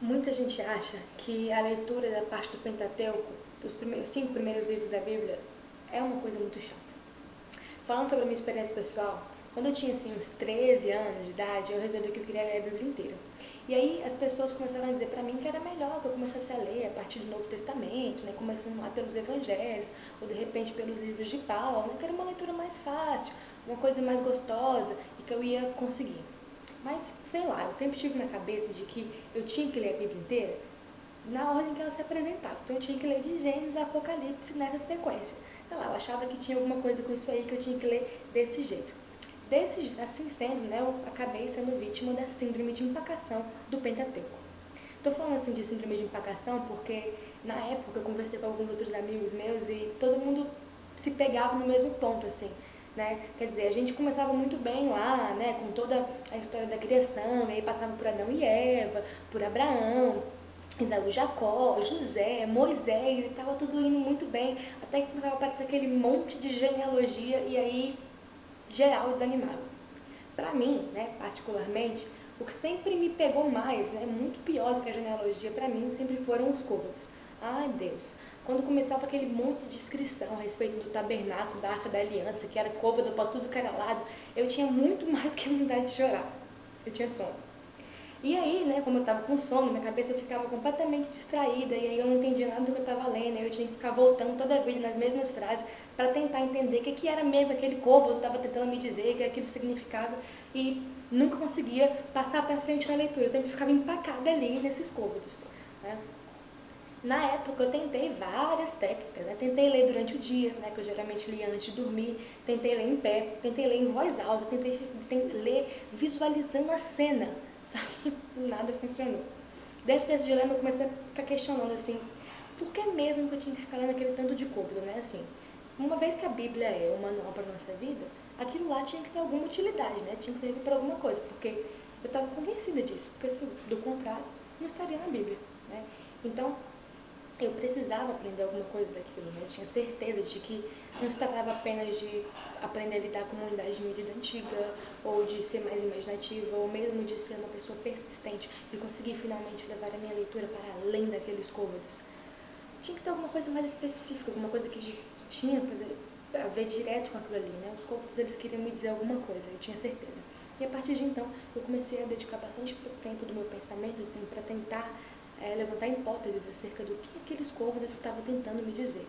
Muita gente acha que a leitura da parte do Pentateuco, dos cinco primeiros livros da Bíblia, é uma coisa muito chata. Falando sobre a minha experiência pessoal, quando eu tinha assim, uns 13 anos de idade, eu resolvi que eu queria ler a Bíblia inteira. E aí as pessoas começaram a dizer para mim que era melhor que eu começasse a ler a partir do Novo Testamento, né, começando lá pelos Evangelhos, ou de repente pelos livros de Paulo, né, que era uma leitura mais fácil, uma coisa mais gostosa e que eu ia conseguir. Mas, sei lá, eu sempre tive na cabeça de que eu tinha que ler a Bíblia inteira na ordem que ela se apresentava. Então eu tinha que ler de Gênesis a Apocalipse nessa sequência. Sei lá, eu achava que tinha alguma coisa com isso aí que eu tinha que ler desse jeito. Assim sendo, né, eu acabei sendo vítima da síndrome de empacação do Pentateuco. Estou falando assim de síndrome de empacação porque na época eu conversei com alguns outros amigos meus e todo mundo se pegava no mesmo ponto, assim, né? Quer dizer, a gente começava muito bem lá, né, com toda a história da criação, e aí passava por Adão e Eva, por Abraão, Isaú, Jacó, José, Moisés, e estava tudo indo muito bem, até que começava a aparecer aquele monte de genealogia e aí geral desanimava. Para mim, né, particularmente, o que sempre me pegou mais, né, muito pior do que a genealogia para mim, sempre foram os côvados. Ai, Deus. Quando começava aquele monte de descrição a respeito do tabernáculo, da Arca da Aliança, que era côvado para tudo que era lado, eu tinha muito mais que vontade de chorar. Eu tinha sono. E aí, né, como eu estava com sono, minha cabeça ficava completamente distraída, e aí eu não entendia nada do que eu estava lendo, aí eu tinha que ficar voltando toda vez nas mesmas frases para tentar entender o que era mesmo aquele côvado estava tentando me dizer, o que aquilo significava, e nunca conseguia passar para frente na leitura, eu sempre ficava empacada ali nesses côvados, né. Na época eu tentei várias técnicas, né? Tentei ler durante o dia, né, que eu geralmente lia antes de dormir, tentei ler em pé, tentei ler em voz alta, tentei ler visualizando a cena, só que nada funcionou. Dentro desse dilema eu comecei a ficar questionando assim, por que mesmo que eu tinha que ficar lendo aquele tanto de côvado, né? Assim, uma vez que a Bíblia é o manual para a nossa vida, aquilo lá tinha que ter alguma utilidade, né? Tinha que servir para alguma coisa, porque eu estava convencida disso, porque se do contrário, não estaria na Bíblia, né? Então, eu precisava aprender alguma coisa daquilo, né? Eu tinha certeza de que não se tratava apenas de aprender a lidar com a humanidade de medida antiga, ou de ser mais imaginativa, ou mesmo de ser uma pessoa persistente e conseguir finalmente levar a minha leitura para além daqueles côvados. Tinha que ter alguma coisa mais específica, alguma coisa que tinha a ver direto com aquilo ali, né? Os côvados, eles queriam me dizer alguma coisa, eu tinha certeza. E a partir de então, eu comecei a dedicar bastante tempo do meu pensamento, assim, para tentar levantar hipóteses acerca do que aqueles côvados estavam tentando me dizer.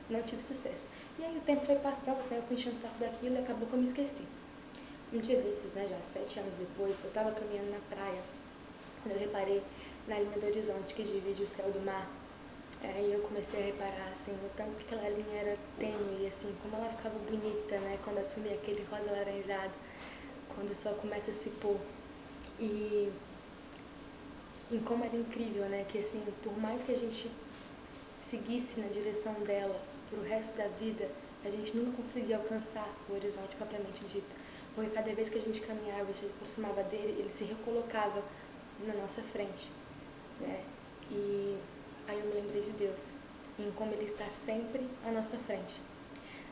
Não tive sucesso. E aí o tempo foi passando, né, eu fui enchendo o saco daquilo e acabou que eu me esqueci. Um dia desses, né, já 7 anos depois, eu estava caminhando na praia, quando eu reparei na linha do horizonte que divide o céu do mar. Aí eu comecei a reparar, assim, o tanto que aquela linha era tênue, assim, como ela ficava bonita, né, quando assumia aquele rosa alaranjado, quando o sol começa a se pôr. E como era incrível, né, que assim, por mais que a gente seguisse na direção dela pro resto da vida, a gente nunca conseguia alcançar o horizonte propriamente dito. Porque cada vez que a gente caminhava e se aproximava dele, ele se recolocava na nossa frente, né? E aí eu me lembrei de Deus, em como ele está sempre à nossa frente.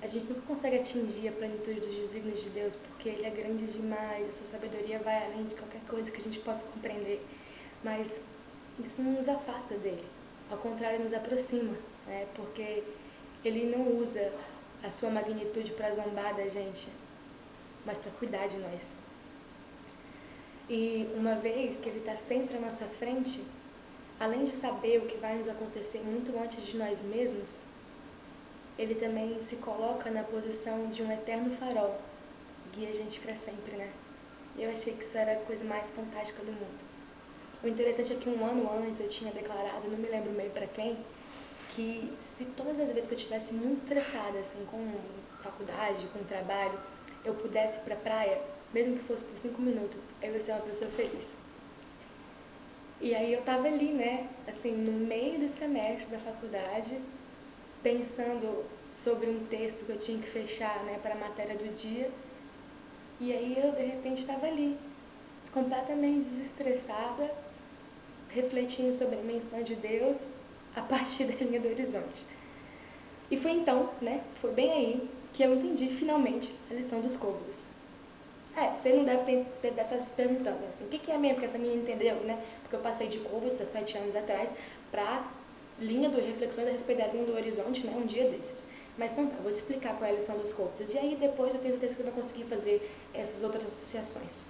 A gente nunca consegue atingir a plenitude dos desígnios de Deus, porque ele é grande demais, a sua sabedoria vai além de qualquer coisa que a gente possa compreender. Mas isso não nos afasta dele, ao contrário, nos aproxima, né? Porque ele não usa a sua magnitude para zombar da gente, mas para cuidar de nós. E uma vez que ele está sempre à nossa frente, além de saber o que vai nos acontecer muito antes de nós mesmos, ele também se coloca na posição de um eterno farol, guia a gente para sempre, né? Eu achei que isso era a coisa mais fantástica do mundo. O interessante é que um ano antes eu tinha declarado, não me lembro meio para quem, que se todas as vezes que eu estivesse muito estressada, assim, com faculdade, com trabalho, eu pudesse ir pra praia, mesmo que fosse por 5 minutos, eu ia ser uma pessoa feliz. E aí eu tava ali, né, assim, no meio do semestre da faculdade, pensando sobre um texto que eu tinha que fechar, né, para a matéria do dia, e aí eu, de repente, estava ali, completamente desestressada, refletindo sobre a menção de Deus a partir da linha do horizonte. E foi então, né, foi bem aí, que eu entendi finalmente a lição dos côvados. Você não deve ter, você deve estar se perguntando, assim, o que é mesmo que essa menina entendeu, né? Porque eu passei de côvados há 7 anos atrás para linha do Reflexões a respeito da linha do horizonte, né? Um dia desses. Mas então tá, vou te explicar qual é a lição dos côvados. E aí depois eu tenho certeza que você vai conseguir fazer essas outras associações.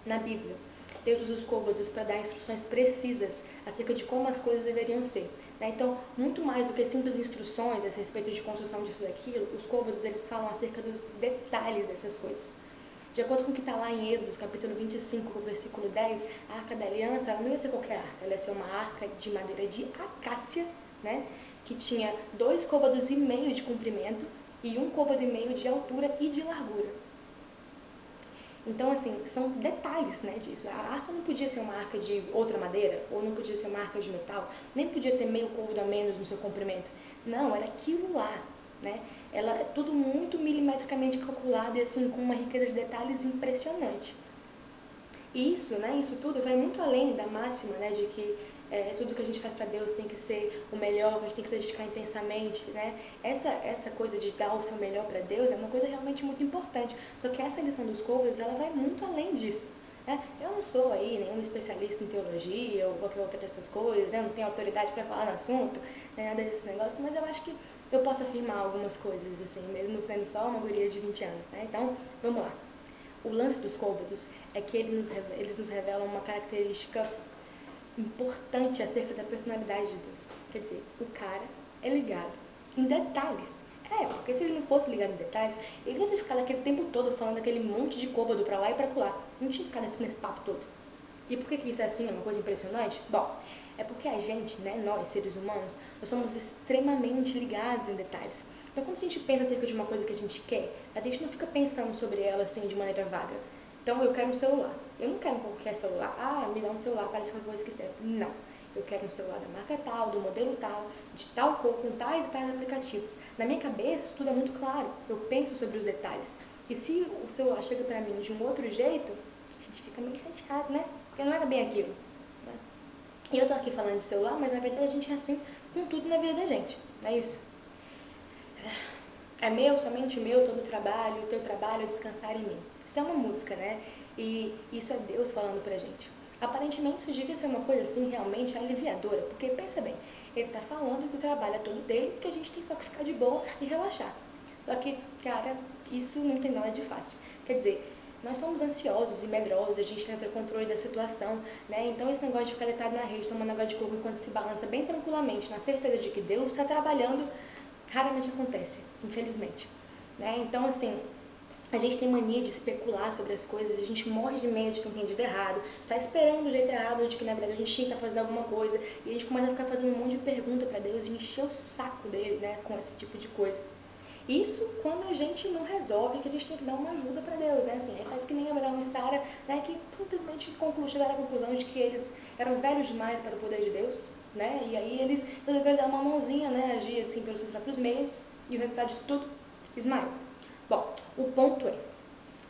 Na Bíblia, Deus usa os côvados para dar instruções precisas acerca de como as coisas deveriam ser. Né? Então, muito mais do que simples instruções a respeito de construção disso e daquilo, os côvados eles falam acerca dos detalhes dessas coisas. De acordo com o que está lá em Êxodo, capítulo 25, versículo 10, a Arca da Aliança ela não ia ser qualquer arca, ela ia ser uma arca de madeira de acácia, né? Que tinha 2,5 côvados de comprimento e 1,5 côvado de altura e de largura. Então, assim, são detalhes, né, disso. A arca não podia ser uma arca de outra madeira, ou não podia ser uma arca de metal, nem podia ter meio côvado a menos no seu comprimento. Não, era aquilo lá, né? Ela é tudo muito milimetricamente calculado e, assim, com uma riqueza de detalhes impressionante. E isso, né, isso tudo vai muito além da máxima, né, de que tudo que a gente faz para Deus tem que ser o melhor, a gente tem que se dedicar intensamente, né? Essa coisa de dar o seu melhor para Deus é uma coisa realmente muito importante, porque essa lição dos côvados, ela vai muito além disso. Né? Eu não sou aí nenhum especialista em teologia ou qualquer outra dessas coisas, né? Não tenho autoridade para falar no assunto, né? Nada desse negócio, mas eu acho que eu posso afirmar algumas coisas, assim, mesmo sendo só uma guria de 20 anos, né? Então, vamos lá. O lance dos côvados é que eles nos revelam uma característica importante acerca da personalidade de Deus. Quer dizer, o cara é ligado em detalhes. Porque se ele não fosse ligado em detalhes, ele ia ter ficado aquele tempo todo falando aquele monte de côvado pra lá e pra lá. Não tinha ficado assim nesse papo todo. E por que isso é assim? É uma coisa impressionante? Bom, é porque a gente, né, nós, seres humanos, nós somos extremamente ligados em detalhes. Então, quando a gente pensa acerca de uma coisa que a gente quer, a gente não fica pensando sobre ela assim de maneira vaga. Então, eu quero um celular. Eu não quero qualquer celular. Me dá um celular, parece que eu vou esquecer. Não. Eu quero um celular da marca tal, do modelo tal, de tal cor, com tais e tais aplicativos. Na minha cabeça, tudo é muito claro. Eu penso sobre os detalhes. E se o celular chega pra mim de um outro jeito, a gente fica meio chateado, né? Porque não era bem aquilo. Né? E eu tô aqui falando de celular, mas na verdade a gente é assim com tudo na vida da gente. Não é isso? É meu, somente meu, todo o trabalho, o teu trabalho é descansar em mim. Isso é uma música, né? E isso é Deus falando pra gente. Aparentemente isso devia ser uma coisa assim realmente aliviadora, porque pensa bem, ele está falando que o trabalho é todo dele, que a gente tem só que ficar de boa e relaxar. Só que, cara, isso não tem nada de fácil. Quer dizer, nós somos ansiosos e medrosos, a gente quer ter controle da situação, né? Então esse negócio de ficar deitado na rede, tomando água de coco enquanto se balança bem tranquilamente, na certeza de que Deus está trabalhando, raramente acontece, infelizmente. Né? Então, assim, a gente tem mania de especular sobre as coisas, a gente morre de medo de ter entendido errado, está esperando do jeito errado, de que na verdade a gente tinha que estar fazendo alguma coisa, e a gente começa a ficar fazendo um monte de pergunta para Deus e encher o saco dele, né, com esse tipo de coisa. Isso quando a gente não resolve, que a gente tem que dar uma ajuda para Deus, né? Assim, faz que nem Abraão e Sara, né? Que simplesmente chegaram à conclusão de que eles eram velhos demais para o poder de Deus, né? E aí eles resolveram dar uma mãozinha, né? Agir assim pelos seus próprios meios, e o resultado disso tudo, Ismael. Bom, o ponto é,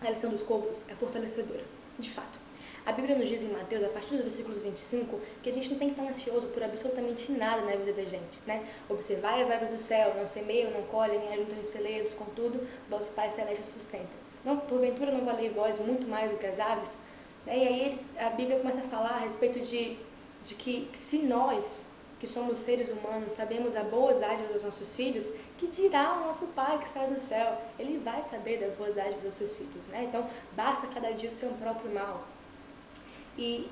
a lição dos côvados é fortalecedora, de fato. A Bíblia nos diz em Mateus, a partir dos versículos 25, que a gente não tem que estar ansioso por absolutamente nada na vida da gente, né? Observai as aves do céu, não semeiam, não colhem, nem ajuntam em celeiros, contudo, vosso Pai Celeste sustenta. Não, porventura não valei vós muito mais do que as aves? Né? E aí a Bíblia começa a falar a respeito de que se nós, que somos seres humanos, sabemos a boas dádivas dos nossos filhos, que dirá o nosso Pai que está no céu? Ele vai saber das boas dádivas dos seus filhos, né? Então, basta cada dia o seu próprio mal. E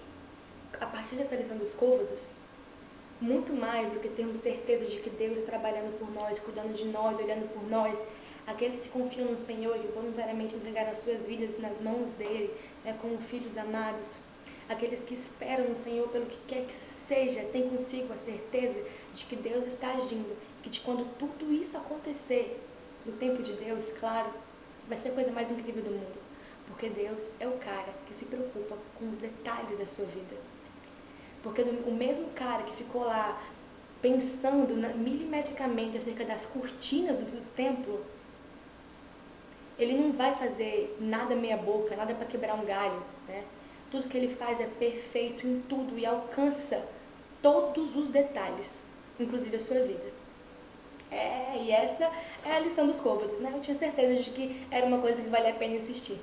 a partir dessa lição dos côvados, muito mais do que termos certeza de que Deus está trabalhando por nós, cuidando de nós, olhando por nós, aqueles que confiam no Senhor e voluntariamente entregaram as suas vidas nas mãos dele, né, como filhos amados, aqueles que esperam no Senhor pelo que quer que seja, têm consigo a certeza de que Deus está agindo, que de quando tudo isso acontecer, no tempo de Deus, claro, vai ser a coisa mais incrível do mundo. Porque Deus é o cara que se preocupa com os detalhes da sua vida. Porque o mesmo cara que ficou lá pensando milimetricamente acerca das cortinas do templo, ele não vai fazer nada meia boca, nada para quebrar um galho, né? Tudo que ele faz é perfeito em tudo e alcança todos os detalhes, inclusive a sua vida. E essa é a lição dos côvados, né? Eu tinha certeza de que era uma coisa que valia a pena insistir.